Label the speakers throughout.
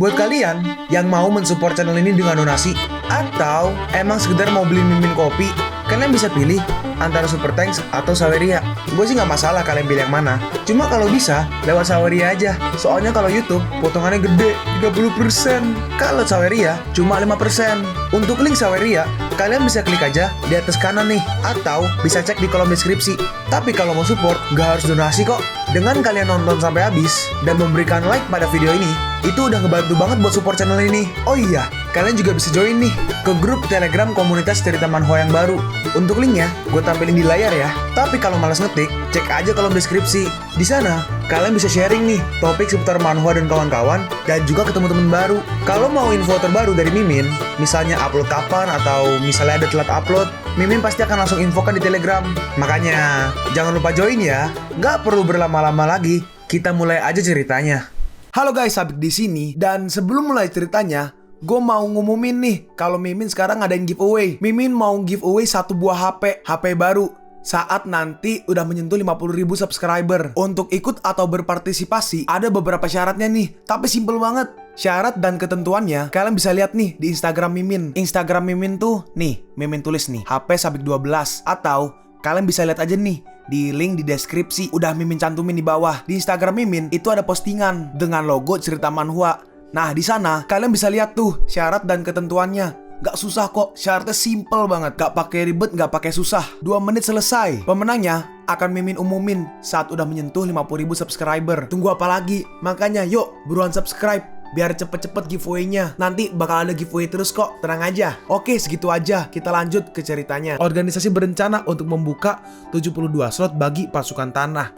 Speaker 1: Buat kalian yang mau mensupport channel ini dengan donasi, atau emang sekedar mau beli mimin kopi, kalian bisa pilih antara Super Thanks atau Saweria. Gue sih nggak masalah kalian pilih yang mana. Cuma kalau bisa, lewat Saweria aja. Soalnya kalau YouTube, potongannya gede, 30%. Kalau Saweria, cuma 5%. Untuk link Saweria, kalian bisa klik aja di atas kanan nih. Atau bisa cek di kolom deskripsi. Tapi kalau mau support, nggak harus donasi kok. Dengan kalian nonton sampai habis, dan memberikan like pada video ini, itu udah ngebantu banget buat support channel ini. Oh iya, kalian juga bisa join nih ke grup Telegram komunitas cerita manhwa yang baru. Untuk linknya, gue tampilin di layar ya. Tapi kalau malas ngetik, cek aja kolom deskripsi. Di sana, kalian bisa sharing nih topik seputar manhwa dan kawan-kawan, dan juga ketemu teman baru. Kalau mau info terbaru dari Mimin, misalnya upload kapan atau misalnya ada telat upload, Mimin pasti akan langsung infokan di Telegram. Makanya, jangan lupa join ya. Nggak perlu berlama-lama lagi, kita mulai aja ceritanya. Halo guys, Sabik di sini, dan sebelum mulai ceritanya, gue mau ngumumin nih kalau Mimin sekarang ngadain giveaway. Mimin mau giveaway satu buah HP baru saat nanti udah menyentuh 50.000 subscriber. Untuk ikut atau berpartisipasi ada beberapa syaratnya nih, tapi simple banget. Syarat dan ketentuannya kalian bisa lihat nih di Instagram Mimin. Instagram Mimin tuh nih, Mimin tulis nih HP Sabik 12, atau kalian bisa lihat aja nih di link di deskripsi, udah Mimin cantumin di bawah. Di Instagram Mimin itu ada postingan dengan logo cerita manhwa. Nah, di sana kalian bisa lihat tuh syarat dan ketentuannya. Gak susah kok, syaratnya simple banget. Gak pakai ribet, gak pakai susah. 2 menit selesai. Pemenangnya akan Mimin umumin saat udah menyentuh 50.000 subscriber. Tunggu apa lagi? Makanya yuk, buruan subscribe biar cepet-cepet giveaway-nya. Nanti bakal ada giveaway terus kok, tenang aja. Oke, segitu aja, kita lanjut ke ceritanya. Organisasi berencana untuk membuka 72 slot bagi pasukan tanah.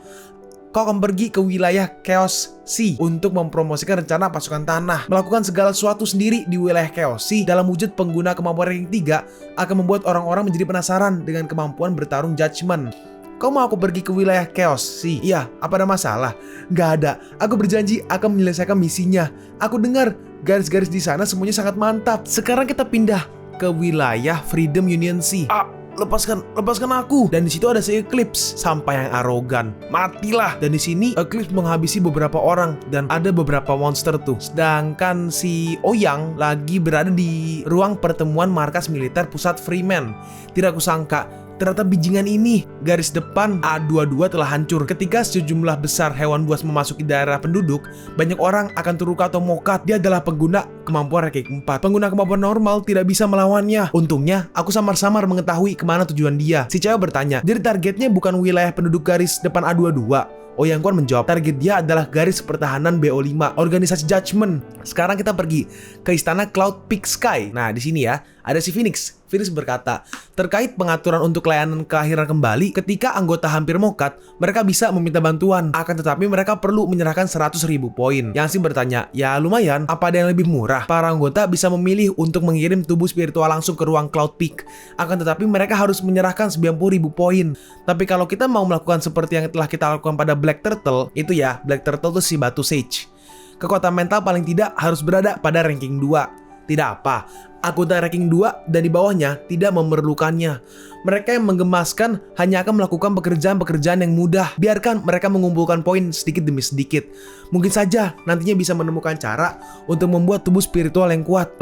Speaker 1: Kau akan pergi ke wilayah Chaos Sea untuk mempromosikan rencana pasukan tanah. Melakukan segala sesuatu sendiri di wilayah Chaos Sea dalam wujud pengguna kemampuan ranking 3 akan membuat orang-orang menjadi penasaran dengan kemampuan bertarung judgment. Kau mau aku pergi ke wilayah Chaos Sea? Iya, apa ada masalah? Gak ada. Aku berjanji akan menyelesaikan misinya. Aku dengar garis-garis di sana semuanya sangat mantap. Sekarang kita pindah ke wilayah Freedom Union Sea. Lepaskan aku. Dan di situ ada si Eclipse, sampah yang arogan. Matilah. Dan di sini Eclipse menghabisi beberapa orang dan ada beberapa monster tuh. Sedangkan si Ouyang lagi berada di ruang pertemuan markas militer pusat Freeman. Tidak kusangka ternyata bijingan ini, garis depan A22 telah hancur. Ketika sejumlah besar hewan buas memasuki daerah penduduk, banyak orang akan terluka atau mokat. Dia adalah pengguna kemampuan ranking 4. Pengguna kemampuan normal tidak bisa melawannya. Untungnya, aku samar-samar mengetahui kemana tujuan dia. Si cewek bertanya, jadi targetnya bukan wilayah penduduk garis depan A22. Ouyang Kuan menjawab, target dia adalah garis pertahanan BO5, organisasi Judgment. Sekarang kita pergi ke istana Cloud Peak Sky. Nah, di sini ya, ada si Phoenix. Phoenix berkata, terkait pengaturan untuk layanan kelahiran kembali, ketika anggota hampir mokat, mereka bisa meminta bantuan. Akan tetapi mereka perlu menyerahkan 100.000 poin. Yang sih bertanya, ya lumayan, apa ada yang lebih murah? Para anggota bisa memilih untuk mengirim tubuh spiritual langsung ke ruang Cloud Peak. Akan tetapi mereka harus menyerahkan 90.000 poin. Tapi kalau kita mau melakukan seperti yang telah kita lakukan pada Black Turtle, itu ya, Black Turtle itu si batu sage. Kekuatan mental paling tidak harus berada pada ranking 2. Tidak apa, anggota ranking 2 dan di bawahnya tidak memerlukannya. Mereka yang menggemaskan hanya akan melakukan pekerjaan-pekerjaan yang mudah. Biarkan mereka mengumpulkan poin sedikit demi sedikit. Mungkin saja nantinya bisa menemukan cara untuk membuat tubuh spiritual yang kuat.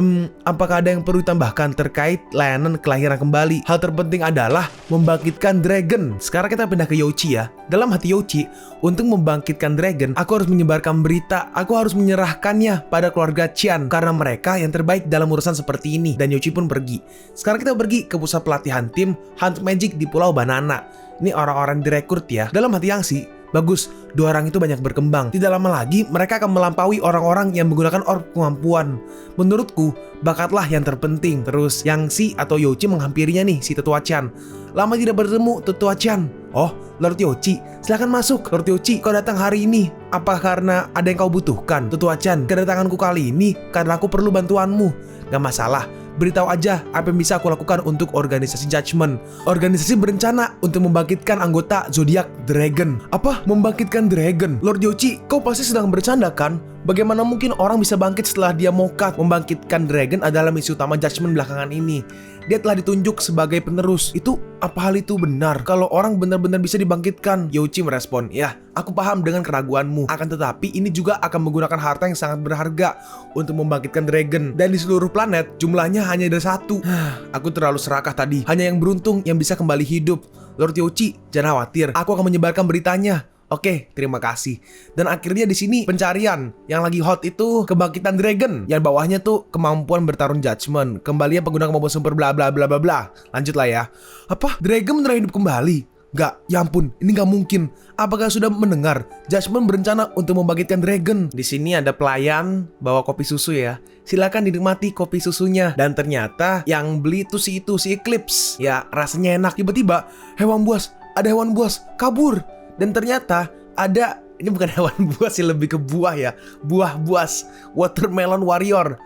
Speaker 1: Apakah ada yang perlu ditambahkan terkait layanan kelahiran kembali? Hal terpenting adalah membangkitkan dragon. Sekarang kita pindah ke Youchi ya. Dalam hati Youchi, untuk membangkitkan dragon, aku harus menyebarkan berita. Aku harus menyerahkannya pada keluarga Qian karena mereka yang terbaik dalam urusan seperti ini. Dan Youchi pun pergi. Sekarang kita pergi ke pusat pelatihan tim Hunt Magic di Pulau Banana. Ini orang-orang direkrut ya. Dalam hati Yangsi, bagus, 2 orang itu banyak berkembang. Tidak lama lagi mereka akan melampaui orang-orang yang menggunakan orb kemampuan. Menurutku, bakatlah yang terpenting. Terus Yangsi atau Youchi menghampirinya nih, si Tetua Chan. Lama tidak bertemu, Tetua Chan. Oh, Lord Youchi, silakan masuk. Lord Youchi, kau datang hari ini. Apa karena ada yang kau butuhkan? Tetua Chan, kedatanganku kali ini karena aku perlu bantuanmu. Gak masalah. Beritahu aja apa yang bisa aku lakukan untuk organisasi Judgment. Organisasi berencana untuk membangkitkan anggota Zodiac Dragon. Apa? Membangkitkan Dragon? Lord Youchi, kau pasti sedang bercanda kan?
Speaker 2: Bagaimana mungkin orang bisa bangkit setelah dia mokat? Membangkitkan dragon adalah misi utama Judgment belakangan ini. Dia telah ditunjuk sebagai penerus. Itu apa hal itu benar? Kalau orang benar-benar bisa dibangkitkan? Youchi merespon, ya, aku paham dengan keraguanmu. Akan tetapi ini juga akan menggunakan harta yang sangat berharga untuk membangkitkan dragon. Dan di seluruh planet jumlahnya hanya ada satu. Aku terlalu serakah tadi. Hanya yang beruntung yang bisa kembali hidup. Lord Youchi, jangan khawatir. Aku akan menyebarkan beritanya. Oke, terima kasih. Dan akhirnya di sini pencarian yang lagi hot itu kebangkitan dragon. Yang bawahnya tuh kemampuan bertarung Judgment. Kembalinya pengguna kemampuan super bla bla bla bla bla. Lanjutlah ya. Apa? Dragon beneran hidup kembali? Gak, ya ampun, ini gak mungkin. Apakah sudah mendengar? Judgment berencana untuk membangkitkan dragon. Di sini ada pelayan bawa kopi susu ya. Silakan dinikmati kopi susunya. Dan ternyata yang beli tuh si Eclipse. Ya, rasanya enak. Tiba-tiba ada hewan buas kabur. Dan ternyata ada, ini bukan hewan buas sih, lebih ke buah ya. Buah buas, watermelon warrior.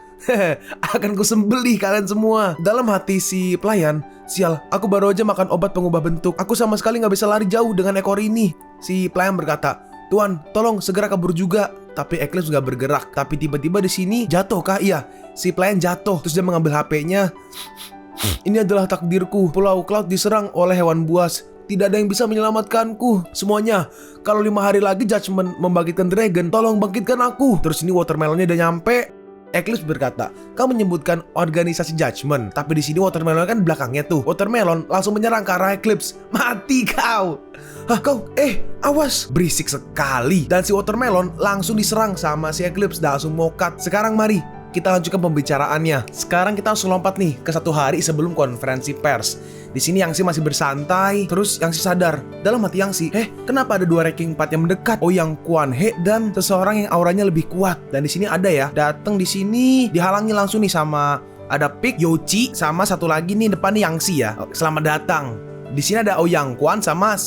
Speaker 2: Akan kusembelih kalian semua. Dalam hati si pelayan, sial, aku baru aja makan obat pengubah bentuk. Aku sama sekali gak bisa lari jauh dengan ekor ini. Si pelayan berkata, Tuan, tolong segera kabur juga. Tapi Eclipse gak bergerak. Tapi tiba-tiba di sini jatuh kah? Iya, si pelayan jatuh. Terus dia mengambil HP-nya. Ini adalah takdirku. Pulau Cloud diserang oleh hewan buas. Tidak ada yang bisa menyelamatkanku. Semuanya, kalau 5 hari lagi Judgment membangkitkan dragon, tolong bangkitkan aku. Terus ini watermelonnya udah nyampe. Eclipse berkata, kau menyebutkan organisasi Judgment, tapi di sini watermelon kan belakangnya tuh. Watermelon langsung menyerang ke arah Eclipse. Mati kau. Hah, kau? Awas. Berisik sekali. Dan si watermelon langsung diserang sama si Eclipse dan langsung mokat. Sekarang mari kita lanjutkan pembicaraannya. Sekarang kita langsung lompat nih ke 1 hari sebelum konferensi pers. Di sini Yangshi masih bersantai. Terus Yangshi sadar. Dalam hati Yangshi, kenapa ada 2 ranking 4 yang mendekat? Oh, yang Quan He dan seseorang yang auranya lebih kuat. Dan di sini ada ya. Datang di sini dihalangi langsung nih sama ada Pig, Youchi, sama satu lagi nih depan nih Yangshi ya. Selamat datang. Di sini ada Ouyang Quan sama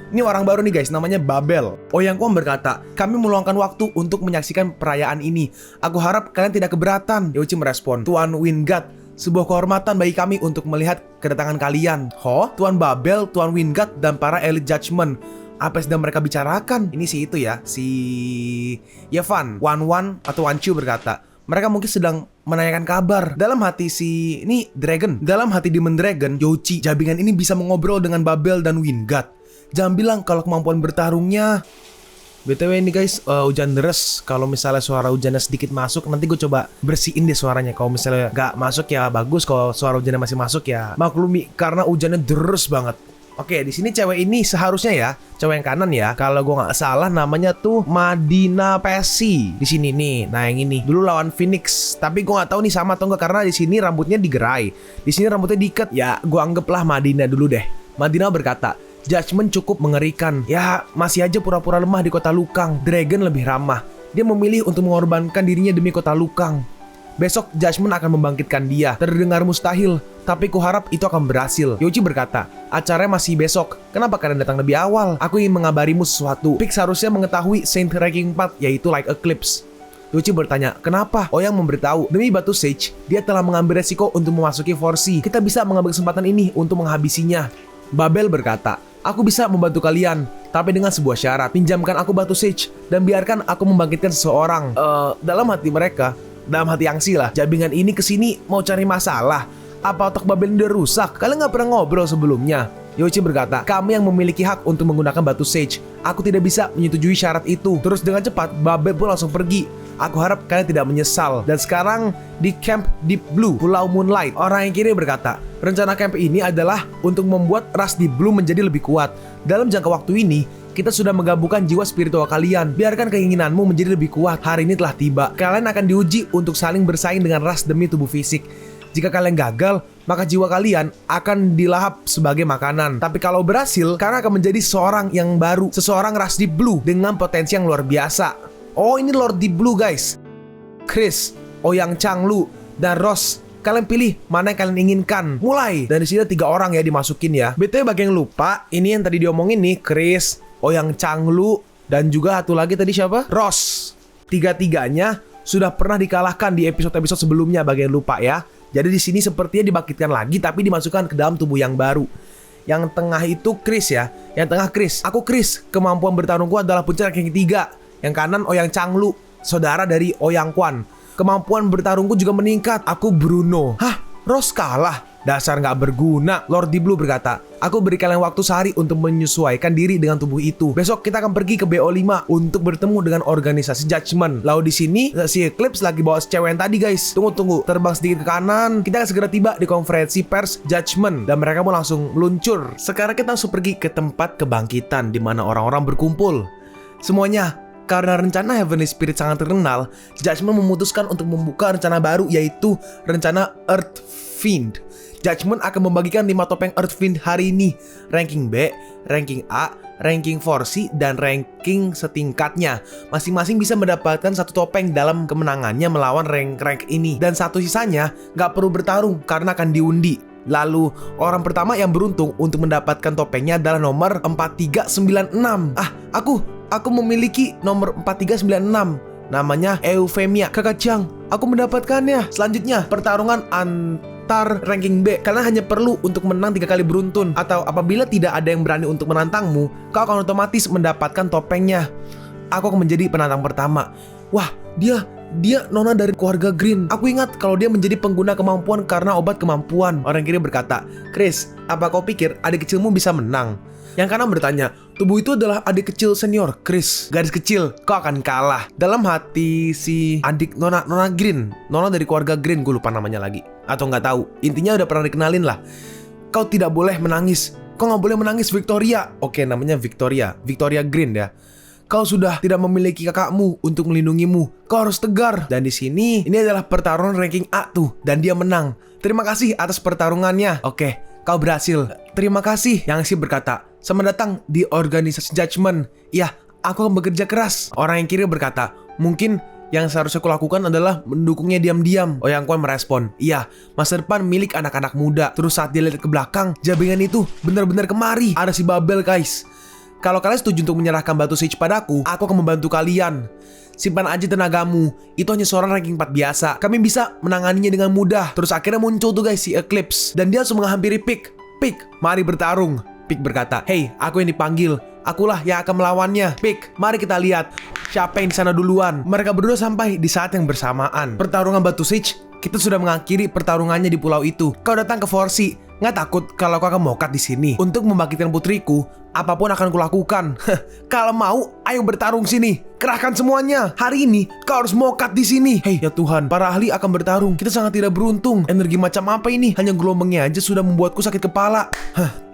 Speaker 2: ini orang baru nih guys, namanya Babel. Ouyang Quan berkata, kami meluangkan waktu untuk menyaksikan perayaan ini. Aku harap kalian tidak keberatan. Youchi merespon, Tuan Wingard, sebuah kehormatan bagi kami untuk melihat kedatangan kalian. Tuan Babel, Tuan Wingard, dan para elit Judgment. Apa yang sedang mereka bicarakan? Ini si itu ya, si Yevan, Wan atau Wanchu berkata, mereka mungkin sedang menanyakan kabar. Dalam hati dalam hati Demon Dragon, Youchi, jabingan ini bisa mengobrol dengan Babel dan Wingard. Jangan bilang kalau kemampuan bertarungnya. BTW ini guys, hujan deras. Kalau misalnya suara hujannya sedikit masuk, nanti gue coba bersihin deh suaranya. Kalau misalnya gak masuk ya bagus. Kalau suara hujannya masih masuk ya maklumi, karena hujannya deras banget. Oke, di sini cewek ini seharusnya ya, cewek yang kanan ya, kalau gue nggak salah namanya tuh Madina Pesi. Di sini nih, nah yang ini dulu lawan Phoenix, tapi gue nggak tahu nih sama atau enggak karena di sini rambutnya digerai, di sini rambutnya diikat. Ya, gue anggaplah Madina dulu deh. Madina berkata, Judgment cukup mengerikan. Ya, masih aja pura-pura lemah di kota Lukang. Dragon lebih ramah. Dia memilih untuk mengorbankan dirinya demi kota Lukang. Besok Judgment akan membangkitkan dia. Terdengar mustahil, tapi kuharap itu akan berhasil. Youchi berkata, acaranya masih besok. Kenapa kalian datang lebih awal? Aku ingin mengabarimu sesuatu. Pig seharusnya mengetahui Saint Ranking 4, yaitu Like Eclipse. Youchi bertanya, kenapa? Ouyang memberitahu, demi batu Sage, dia telah mengambil resiko untuk memasuki Forsi. Kita bisa mengambil kesempatan ini untuk menghabisinya. Babel berkata, aku bisa membantu kalian, tapi dengan sebuah syarat. Pinjamkan aku batu Sage dan biarkan aku membangkitkan seseorang. Dalam hati mereka, dalam hati Yangshi lah, jabingan ini kesini mau cari masalah. Apa otak Babel ini udah rusak? Kalian gak pernah ngobrol sebelumnya? Youchi berkata, kami yang memiliki hak untuk menggunakan batu Sage. Aku tidak bisa menyetujui syarat itu. Terus dengan cepat, Babel pun langsung pergi. Aku harap kalian tidak menyesal. Dan sekarang di Camp Deep Blue, Pulau Moonlight, orang yang kiri berkata, rencana camp ini adalah untuk membuat ras Deep Blue menjadi lebih kuat. Dalam jangka waktu ini, kita sudah menggabungkan jiwa spiritual kalian. Biarkan keinginanmu menjadi lebih kuat. Hari ini telah tiba. Kalian akan diuji untuk saling bersaing dengan ras demi tubuh fisik. Jika kalian gagal, maka jiwa kalian akan dilahap sebagai makanan. Tapi kalau berhasil, kalian akan menjadi seseorang yang baru, seseorang ras Deep Blue dengan potensi yang luar biasa. Oh, ini Lord Deep Blue guys. Chris, Ouyang Changlu, dan Ross. Kalian pilih mana yang kalian inginkan. Mulai. Dan di sini 3 orang ya dimasukin ya. BTW bagi yang lupa, ini yang tadi diomongin nih, Chris, Ouyang Changlu, dan juga satu lagi tadi siapa? Ross. 3-tiganya sudah pernah dikalahkan di episode-episode sebelumnya bagi yang lupa ya. Jadi di sini sepertinya dibangkitkan lagi tapi dimasukkan ke dalam tubuh yang baru. Yang tengah itu Chris ya. Yang tengah Chris. Aku Chris. Kemampuan bertarungku adalah puncak yang ketiga. Yang kanan Ouyang Changlu. saudara dari Ouyang Quan. Kemampuan bertarungku juga meningkat. Aku Bruno. Hah? Rose kalah? Dasar nggak berguna, Lord Deep Blue berkata. Aku beri kalian waktu sehari untuk menyesuaikan diri dengan tubuh itu. Besok kita akan pergi ke BO5 untuk bertemu dengan organisasi Judgment. Lalu di sini si Eclipse lagi bawa cewek yang tadi guys. Tunggu, terbang sedikit ke kanan. Kita akan segera tiba di konferensi pers Judgment dan mereka mau langsung meluncur. Sekarang kita langsung pergi ke tempat kebangkitan di mana orang-orang berkumpul. Semuanya. Karena rencana Heavenly Spirit sangat terkenal, Judgment memutuskan untuk membuka rencana baru, yaitu rencana Earth Fiend. Judgment akan membagikan 5 topeng Earth Fiend hari ini. Ranking B, ranking A, ranking 4C, dan ranking setingkatnya. Masing-masing bisa mendapatkan 1 topeng dalam kemenangannya melawan rank-rank ini. Dan 1 sisanya gak perlu bertarung karena akan diundi. Lalu, orang pertama yang beruntung untuk mendapatkan topengnya adalah nomor 4396. Aku memiliki nomor 4396. Namanya Euphemia. Kakak Chang, aku mendapatkannya. Selanjutnya, pertarungan antar ranking B. Kalian hanya perlu untuk menang 3 kali beruntun. Atau apabila tidak ada yang berani untuk menantangmu, kau akan otomatis mendapatkan topengnya. Aku akan menjadi penantang pertama. Wah, dia nona dari keluarga Green. Aku ingat kalau dia menjadi pengguna kemampuan karena obat kemampuan. Orang kiri berkata, Chris, apa kau pikir adik kecilmu bisa menang? Yang kanan bertanya, tubuh itu adalah adik kecil senior Chris. Gadis kecil, kau akan kalah. Dalam hati si adik nona Green, nona dari keluarga Green, gue lupa namanya lagi. Atau nggak tahu, intinya udah pernah dikenalin lah. Kau tidak boleh menangis. Kau nggak boleh menangis Victoria. Oke, namanya Victoria Green ya. Kau sudah tidak memiliki kakakmu untuk melindungimu. Kau harus tegar. Dan di sini, ini adalah pertarungan ranking A tuh. Dan dia menang. Terima kasih atas pertarungannya. Oke, kau berhasil. Terima kasih. Yang si berkata, selamat datang di organisasi Judgment. Ya, aku akan bekerja keras. Orang yang kiri berkata, mungkin yang seharusnya aku lakukan adalah mendukungnya diam-diam. Ouyang Quan merespon, iya, masa depan milik anak-anak muda. Terus saat dia lihat ke belakang, jabingan itu benar-benar kemari. Ada si Babel guys. Kalau kalian setuju untuk menyerahkan batu Sage padaku akan membantu kalian. Simpan aja tenagamu. Itu hanya seorang ranking 4 biasa. Kami bisa menanganinya dengan mudah. Terus akhirnya muncul tuh guys si Eclipse. Dan dia langsung menghampiri Pik. Pik, mari bertarung. Pik berkata, hey, aku yang dipanggil. Akulah yang akan melawannya. Pik, mari kita lihat siapa yang di sana duluan. Mereka berdua sampai di saat yang bersamaan. Pertarungan batu Sage, kita sudah mengakhiri pertarungannya di pulau itu. Kau datang ke Forsi. Nggak takut kalau kau akan mokat di sini untuk membangkitkan putriku? Apapun akan kulakukan. Kalau mau, ayo bertarung sini. Kerahkan semuanya. Hari ini kau harus mokat di sini. Hei, ya Tuhan, para ahli akan bertarung. Kita sangat tidak beruntung. Energi macam apa ini? Hanya gelombangnya aja sudah membuatku sakit kepala.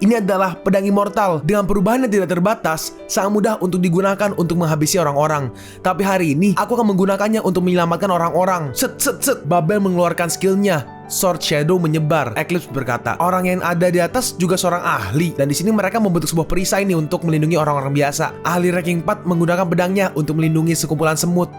Speaker 2: Ini adalah pedang immortal. Dengan perubahan yang tidak terbatas, sangat mudah untuk digunakan untuk menghabisi orang-orang. Tapi hari ini, aku akan menggunakannya untuk menyelamatkan orang-orang. Set. Babel mengeluarkan skillnya. Sword Shadow menyebar. Eclipse berkata, orang yang ada di atas juga seorang ahli. Dan di sini mereka membentuk sebuah perisai nih untuk melindungi orang-orang biasa. Ahli ranking 4 menggunakan pedangnya untuk melindungi sekumpulan semut.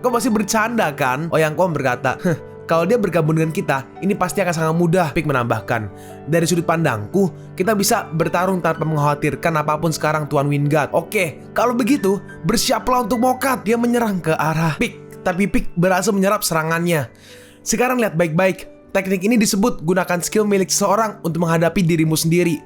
Speaker 2: Kau masih bercanda kan? Ouyang Quan berkata, kalau dia bergabung dengan kita, ini pasti akan sangat mudah. Pik menambahkan, dari sudut pandangku, kita bisa bertarung tanpa mengkhawatirkan apapun sekarang Tuan Wingard. Oke, kalau begitu, bersiaplah untuk mokat. Dia menyerang ke arah Pik, tapi Pik berhasil menyerap serangannya. Sekarang lihat baik-baik. Teknik ini disebut gunakan skill milik seseorang untuk menghadapi dirimu sendiri.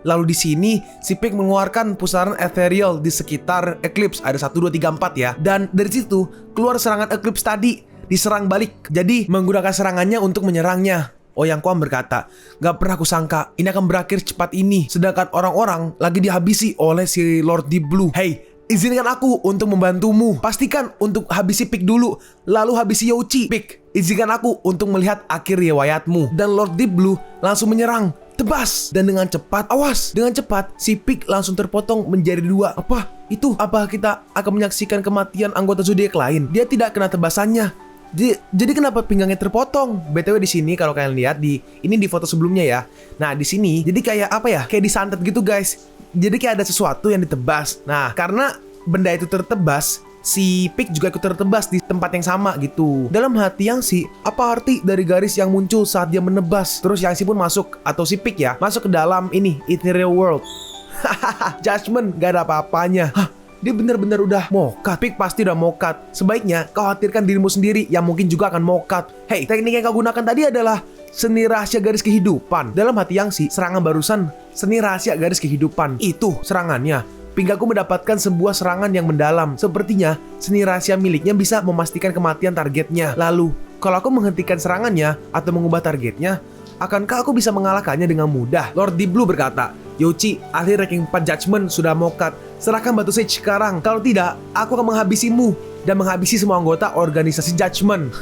Speaker 2: Lalu di sini, si Pik mengeluarkan pusaran ethereal di sekitar Eclipse. Ada 1, 2, 3, 4 ya. Dan dari situ, keluar serangan Eclipse tadi. Diserang balik. Jadi, menggunakan serangannya untuk menyerangnya. Ouyang Quan berkata, gak pernah kusangka ini akan berakhir cepat ini. Sedangkan orang-orang lagi dihabisi oleh si Lord Deep Blue. Hey, izinkan aku untuk membantumu. Pastikan untuk habisi Pik dulu, lalu habisi Youchi. Pik, izinkan aku untuk melihat akhir riwayatmu. Dan Lord Deep Blue langsung menyerang. Tebas. Dan dengan cepat, awas, dengan cepat si Pik langsung terpotong menjadi 2. Apa? Itu? Apa kita akan menyaksikan kematian anggota zodiak lain? Dia tidak kena tebasannya. Jadi kenapa pinggangnya terpotong? BTW di sini kalau kalian lihat ini di foto sebelumnya ya. Nah, di sini jadi kayak apa ya? Kayak disantet gitu, guys. Jadi kayak ada sesuatu yang ditebas. Nah, karena benda itu tertebas, si Pik juga ikut tertebas di tempat yang sama gitu. Dalam hati Yangsi, apa arti dari garis yang muncul saat dia menebas? Terus Yangsi pun masuk, atau si Pik ya, masuk ke dalam ini, Ethereal World. Hahaha, Judgment gak ada apa-apanya. Hah, dia benar-benar udah mokat. Pik pasti udah mokat. Sebaiknya kau khawatirkan dirimu sendiri yang mungkin juga akan mokat. Hey, teknik yang kau gunakan tadi adalah seni rahasia garis kehidupan. Dalam hati Yangsi, serangan barusan seni rahasia garis kehidupan. Itu serangannya. Pink aku mendapatkan sebuah serangan yang mendalam. Sepertinya seni rahasia miliknya bisa memastikan kematian targetnya. Lalu, kalau aku menghentikan serangannya atau mengubah targetnya, akankah aku bisa mengalahkannya dengan mudah? Lord Deep Blue berkata, Yoshi, ahli ranking 4 Judgment sudah mokat. Serahkan batu Sage sekarang. Kalau tidak, aku akan menghabisimu dan menghabisi semua anggota organisasi Judgment.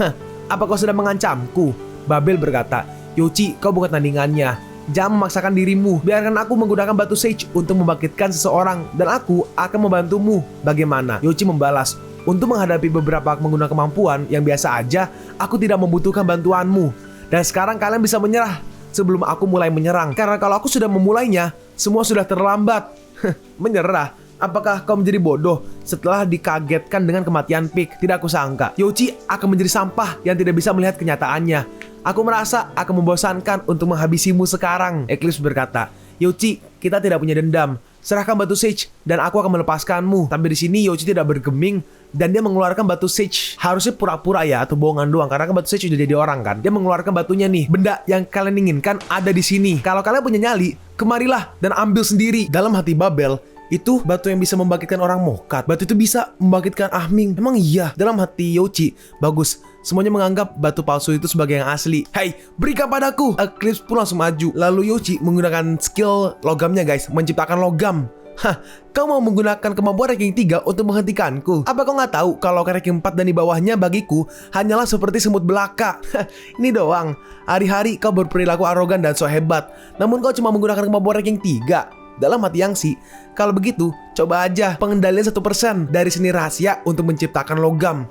Speaker 2: Apa kau sudah mengancamku? Babel berkata, Yoshi, kau bukan tandingannya. Jangan memaksakan dirimu. Biarkan aku menggunakan batu Sage untuk membangkitkan seseorang, dan aku akan membantumu. Bagaimana? Yoshi membalas, untuk menghadapi beberapa menggunakan kemampuan yang biasa aja, aku tidak membutuhkan bantuanmu. Dan sekarang kalian bisa menyerah sebelum aku mulai menyerang. Karena kalau aku sudah memulainya, semua sudah terlambat. Menyerah? Apakah kau menjadi bodoh setelah dikagetkan dengan kematian Pik? Tidak aku sangka Yoshi akan menjadi sampah yang tidak bisa melihat kenyataannya. Aku merasa akan membosankan untuk menghabisimu sekarang. Eclipse berkata, Yoshi, kita tidak punya dendam. Serahkan batu Sage dan aku akan melepaskanmu. Tapi di sini Yoshi tidak bergeming dan dia mengeluarkan batu Sage. Harusnya pura-pura ya atau bohongan doang, karena kan batu Sage udah jadi orang kan. Dia mengeluarkan batunya nih. Benda yang kalian inginkan ada di sini. Kalau kalian punya nyali, kemarilah dan ambil sendiri. Dalam hati Babel, itu batu yang bisa membangkitkan orang mokat. Batu itu bisa membangkitkan Ahming. Emang iya? Dalam hati Yoshi, bagus. Semuanya menganggap batu palsu itu sebagai yang asli. Hei, berikan padaku. Eclipse pun langsung maju. Lalu Yoshi menggunakan skill logamnya guys, menciptakan logam. Hah, kau mau menggunakan kemampuan ranking 3 untuk menghentikanku? Apa kau nggak tahu kalau ranking 4 dan di bawahnya bagiku hanyalah seperti semut belaka? Ini doang. Hari-hari kau berperilaku arogan dan so hebat. Namun kau cuma menggunakan kemampuan ranking 3. Dalam hati Yangsi, kalau begitu, coba aja pengendalian 1% dari seni rahasia untuk menciptakan logam.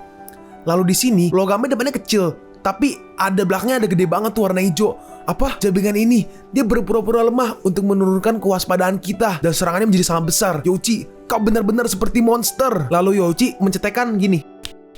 Speaker 2: Lalu di sini logamnya depannya kecil, tapi ada belakangnya ada gede banget tuh warna hijau. Apa? Jabingan ini dia berpura-pura lemah untuk menurunkan kewaspadaan kita dan serangannya menjadi sangat besar. Yoshi, kau benar-benar seperti monster. Lalu Yoshi mencetekkan gini.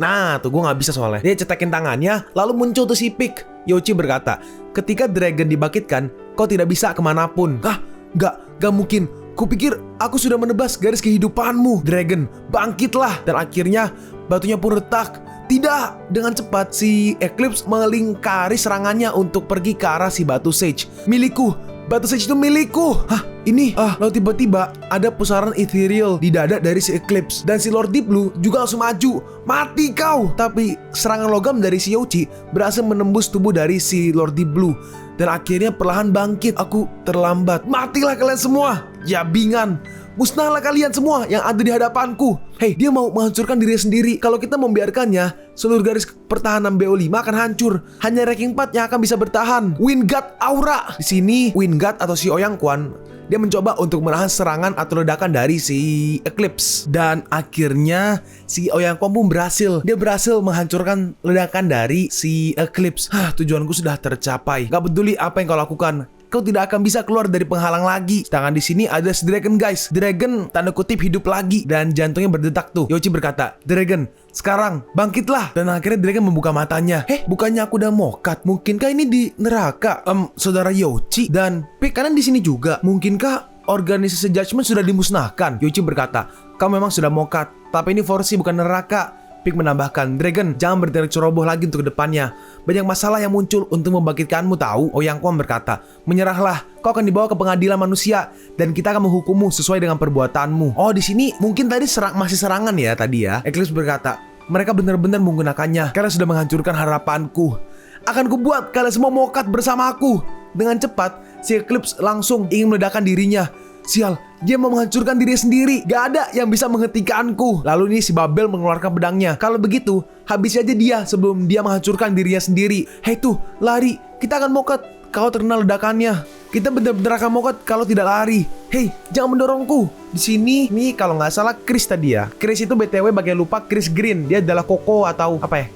Speaker 2: Nah, tuh gue nggak bisa soalnya. Dia cetekin tangannya, lalu muncul tuh si Pik. Yoshi berkata, ketika Dragon dibangkitkan, kau tidak bisa kemanapun. Hah? Gak mungkin. Kupikir aku sudah menebas garis kehidupanmu. Dragon, bangkitlah. Dan akhirnya batunya pun retak. Tidak, dengan cepat si Eclipse melingkari serangannya untuk pergi ke arah si batu Sage. Milikku, batu Sage itu milikku. Hah, ini? Lalu tiba-tiba ada pusaran ethereal di dada dari si Eclipse. Dan si Lord Deep Blue juga langsung maju. Mati kau! Tapi serangan logam dari si Yoshi berhasil menembus tubuh dari si Lord Deep Blue. Dan akhirnya perlahan bangkit. Aku terlambat. Matilah kalian semua, jabingan. Musnahlah kalian semua yang ada di hadapanku. Hei, dia mau menghancurkan diri sendiri. Kalau kita membiarkannya, seluruh garis pertahanan BO5 akan hancur. Hanya ranking 4 yang akan bisa bertahan. Wind Guard Aura. Di sini Wind Guard atau si Ouyang Quan, dia mencoba untuk menahan serangan atau ledakan dari si Eclipse. Dan akhirnya si Ouyang Quan pun berhasil. Dia berhasil menghancurkan ledakan dari si Eclipse. Tujuanku sudah tercapai. Gak peduli apa yang kau lakukan, kau tidak akan bisa keluar dari penghalang lagi. Sedangkan di sini ada si Dragon guys. Dragon tanda kutip hidup lagi dan jantungnya berdetak tuh. Yoshi berkata, Dragon, sekarang bangkitlah. Dan akhirnya Dragon membuka matanya. Bukannya aku udah mokat? Mungkinkah ini di neraka? Saudara Yoshi dan Pik, kalian di sini juga. Mungkinkah organisasi Judgment sudah dimusnahkan? Yoshi berkata, kau memang sudah mokat, tapi ini Forsi bukan neraka. Pik menambahkan, Dragon, jangan bertindak ceroboh lagi untuk kedepannya. Banyak masalah yang muncul untuk membangkitkanmu tahu. Ouyang Quan berkata, menyerahlah, kau akan dibawa ke pengadilan manusia dan kita akan menghukummu sesuai dengan perbuatanmu. Oh, di sini mungkin tadi masih serangan ya tadi ya. Eclipse berkata, mereka benar-benar menggunakannya. Kalian sudah menghancurkan harapanku. Akan kubuat kalian semua mokat bersama aku. Dengan cepat, si Eclipse langsung ingin meledakkan dirinya. Sial, dia mau menghancurkan diri sendiri. Gak ada yang bisa menghentikanku. Lalu ini si Babel mengeluarkan pedangnya. Kalau begitu, habisi aja dia sebelum dia menghancurkan dirinya sendiri. Hei tuh, lari. Kita akan mokat kalau terkena ledakannya. Kita benar-benar akan mokat kalau tidak lari. Hei, jangan mendorongku. Di sini, nih kalau nggak salah Chris tadi ya. Chris itu BTW bagian lupa Chris Green. Dia adalah Koko atau apa ya?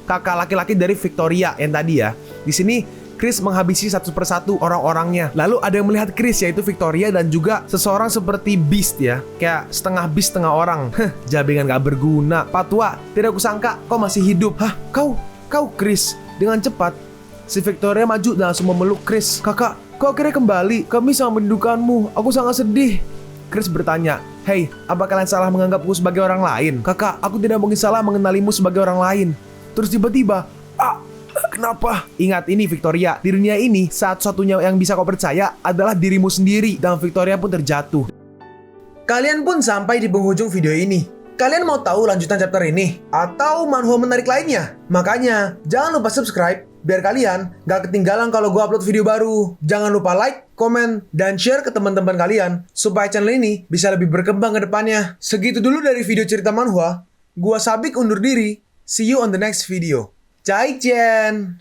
Speaker 2: Kakak laki-laki dari Victoria yang tadi ya. Di sini Chris menghabisi satu persatu orang-orangnya. Lalu ada yang melihat Chris, yaitu Victoria dan juga seseorang seperti Beast ya. Kayak setengah Beast setengah orang. Jabingan gak berguna. Patwa, tidak kusangka kau masih hidup. Kau Chris. Dengan cepat si Victoria maju dan langsung memeluk Chris. Kakak, kau akhirnya kembali. Kami sangat merindukanmu. Aku sangat sedih. Chris bertanya, hei, apa kalian salah menganggapku sebagai orang lain? Kakak, aku tidak mungkin salah mengenalimu sebagai orang lain. Terus tiba-tiba, kenapa? Ingat ini Victoria, di dunia ini satu-satunya yang bisa kau percaya adalah dirimu sendiri. Dan Victoria pun terjatuh.
Speaker 1: Kalian pun sampai di penghujung video ini. Kalian mau tahu lanjutan chapter ini? Atau manhwa menarik lainnya? Makanya, jangan lupa subscribe biar kalian gak ketinggalan kalau gue upload video baru. Jangan lupa like, komen, dan share ke teman-teman kalian supaya channel ini bisa lebih berkembang ke depannya. Segitu dulu dari video cerita manhwa. Gua Sabik undur diri. See you on the next video. Zaijian!